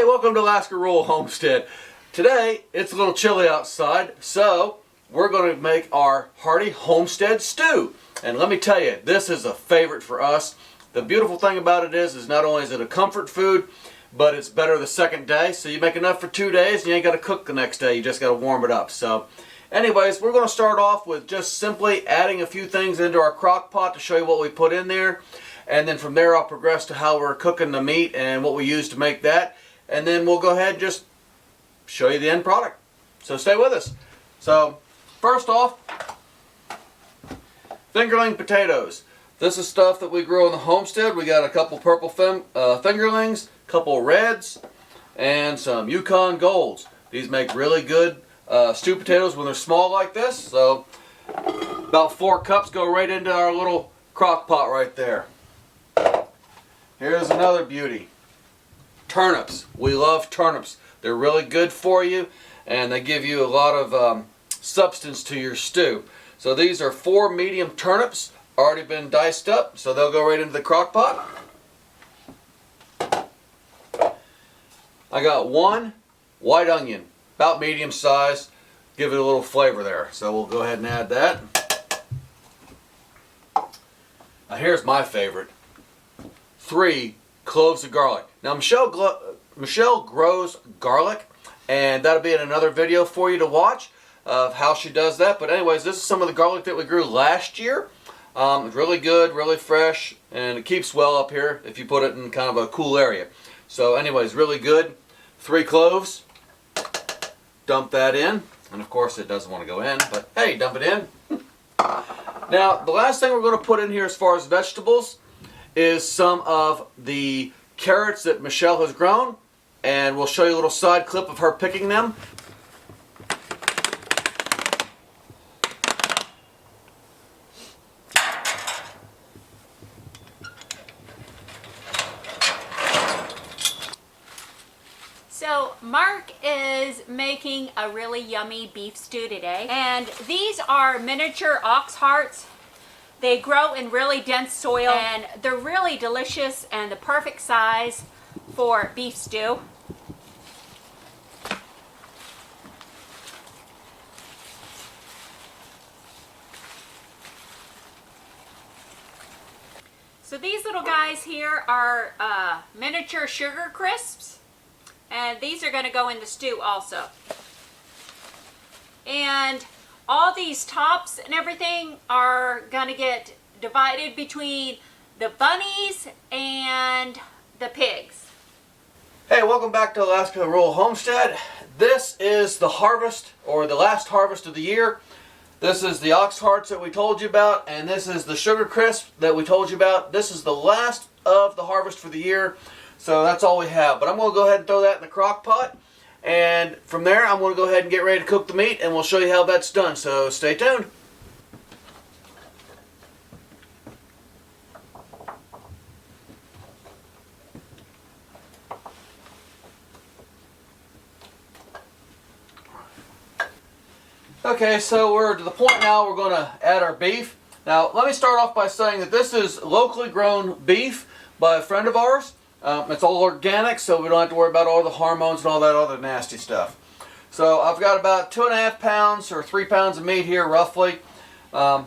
welcome to Alaska Rural Homestead. Today, it's a little chilly outside, so we're going to make our Hearty Homestead Stew. And let me tell you, this is a favorite for us. The beautiful thing about it is not only is it a comfort food, but it's better the second day. So you make enough for 2 days, and you ain't got to cook the next day. You just got to warm it up. So anyways, we're going to start off with just simply adding a few things into our crock pot to show you what we put in there. And then from there, I'll progress to how we're cooking the meat and what we use to make that. And then we'll go ahead and just show you the end product. So stay with us. So first off, fingerling potatoes. This is stuff that we grow in the homestead. We got a couple purple fingerlings, a couple reds, and some Yukon Golds. These make really good stew potatoes when they're small like this. So about 4 cups go right into our little crock pot right there. Here's another beauty. Turnips. We love turnips. They're really good for you, and they give you a lot of substance to your stew. So these are 4 medium turnips, already been diced up, so they'll go right into the crock pot. I got 1 white onion, about medium size, give it a little flavor there. So we'll go ahead and add that. Now here's my favorite. 3 cloves of garlic. Now Michelle grows garlic, and that'll be in another video for you to watch of how she does that. But anyways, this is some of the garlic that we grew last year. It's really good, really fresh, and it keeps well up here if you put it in kind of a cool area. So anyways, really good. 3 cloves. Dump that in. And of course it doesn't want to go in, but hey, dump it in. Now, the last thing we're going to put in here as far as vegetables is some of the carrots that Michelle has grown, and we'll show you a little side clip of her picking them. So Mark is making a really yummy beef stew today, and these are miniature ox hearts. They grow in really dense soil, and they're really delicious and the perfect size for beef stew. So these little guys here are miniature sugar crisps, and these are going to go in the stew also. And all these tops and everything are going to get divided between the bunnies and the pigs. Hey, welcome back to Alaska Rural Homestead. This is the harvest, or the last harvest of the year. This is the ox hearts that we told you about, and this is the sugar crisp that we told you about. This is the last of the harvest for the year, so that's all we have. But I'm going to go ahead and throw that in the crock pot. And from there, I'm going to go ahead and get ready to cook the meat, and we'll show you how that's done. So stay tuned. Okay, so we're to the point now we're going to add our beef. Now, let me start off by saying that this is locally grown beef by a friend of ours. It's all organic, so we don't have to worry about all the hormones and all that other nasty stuff. So I've got about 2.5 pounds or 3 pounds of meat here, roughly. I'm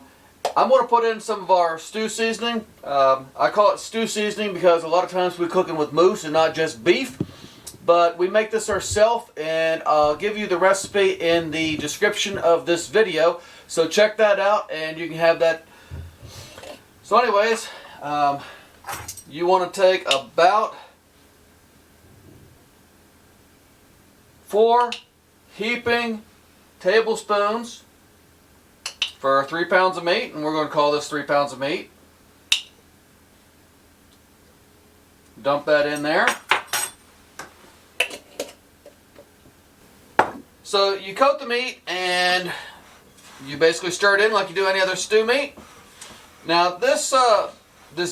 going to put in some of our stew seasoning. I call it stew seasoning because a lot of times we're cooking with moose and not just beef. But we make this ourselves, and I'll give you the recipe in the description of this video. So check that out, and you can have that. So anyways, you want to take about 4 heaping tablespoons for 3 pounds of meat, and we're going to call this 3 pounds of meat. Dump that in there. So you coat the meat and you basically stir it in like you do any other stew meat. Now this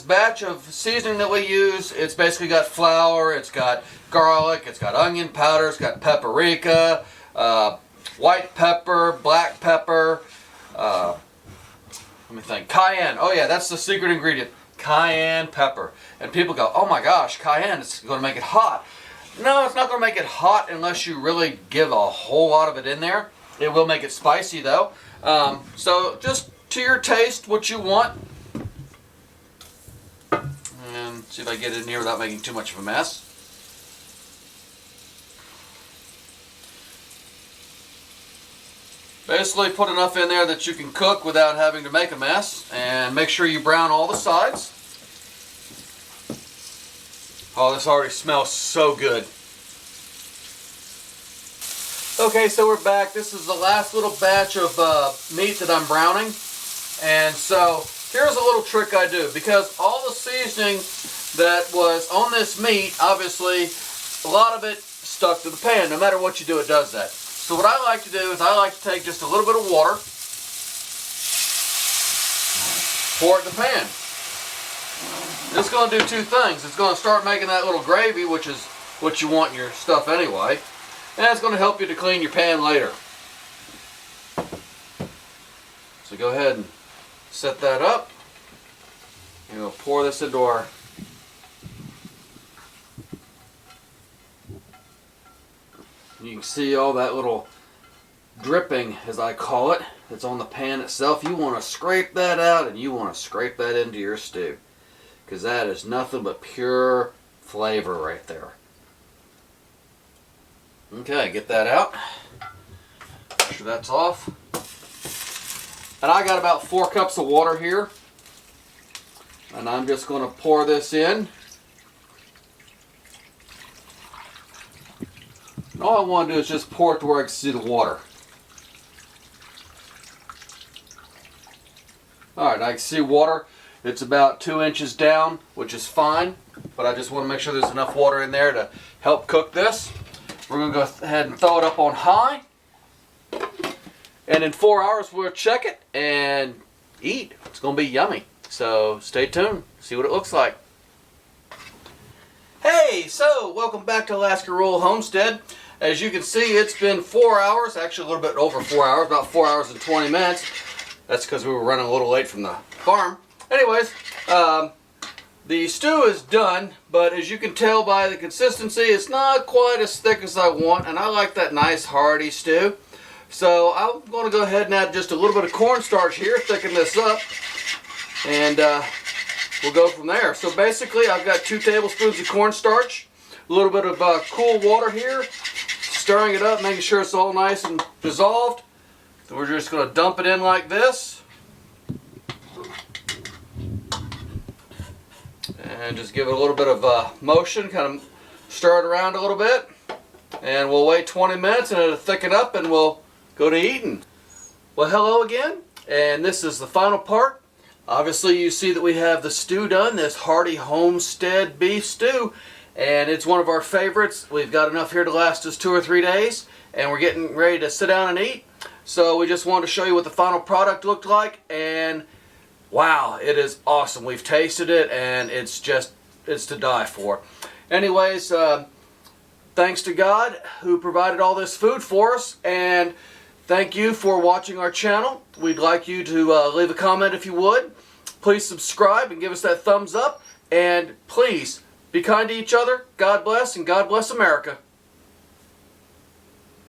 batch of seasoning that we use, it's basically got flour, it's got garlic, it's got onion powder, it's got paprika, white pepper, black pepper, let me think, cayenne. Oh yeah, that's the secret ingredient, cayenne pepper. And people go, oh my gosh, cayenne, it's going to make it hot. No, it's not going to make it hot unless you really give a whole lot of it in there. It will make it spicy though. So just to your taste, what you want. And see if I get it in here without making too much of a mess. Basically put enough in there that you can cook without having to make a mess. And make sure you brown all the sides. Oh, this already smells so good. Okay, so we're back. This is the last little batch of meat that I'm browning. And so here's a little trick I do. Because all the seasoning that was on this meat, obviously, a lot of it stuck to the pan. No matter what you do, it does that. So what I like to do is I like to take just a little bit of water, pour it in the pan. It's going to do two things. It's going to start making that little gravy, which is what you want in your stuff anyway. And it's going to help you to clean your pan later. So go ahead and set that up. And we'll pour this into our you can see all that little dripping, as I call it, that's on the pan itself. You want to scrape that out and you want to scrape that into your stew. Because that is nothing but pure flavor right there. Okay, get that out. Make sure that's off. And I got about 4 cups of water here. And I'm just going to pour this in. And all I want to do is just pour it to where I can see the water. Alright, I can see water. It's about 2 inches down, which is fine. But I just want to make sure there's enough water in there to help cook this. We're going to go ahead and throw it up on high. And in 4 hours we'll check it and eat. It's going to be yummy. So stay tuned. See what it looks like. Hey, so welcome back to Alaska Rural Homestead. As you can see, it's been 4 hours, actually a little bit over 4 hours, about 4 hours and 20 minutes. That's because we were running a little late from the farm. Anyways, the stew is done, but as you can tell by the consistency, it's not quite as thick as I want, and I like that nice hearty stew. So I'm going to go ahead and add just a little bit of cornstarch here, thicken this up, and we'll go from there. So basically, I've got 2 tablespoons of cornstarch, a little bit of cool water here, stirring it up, making sure it's all nice and dissolved. So we're just going to dump it in like this. And just give it a little bit of motion, kind of stir it around a little bit. And we'll wait 20 minutes and it'll thicken up and we'll go to eating. Well, hello again. And this is the final part. Obviously you see that we have the stew done, this Hearty Homestead beef stew. And it's one of our favorites. We've got enough here to last us 2 or 3 days. And we're getting ready to sit down and eat. So we just wanted to show you what the final product looked like. And wow, it is awesome. We've tasted it and it's to die for. Anyways, thanks to God who provided all this food for us. And thank you for watching our channel. We'd like you to leave a comment if you would. Please subscribe and give us that thumbs up. And please, be kind to each other. God bless, and God bless America.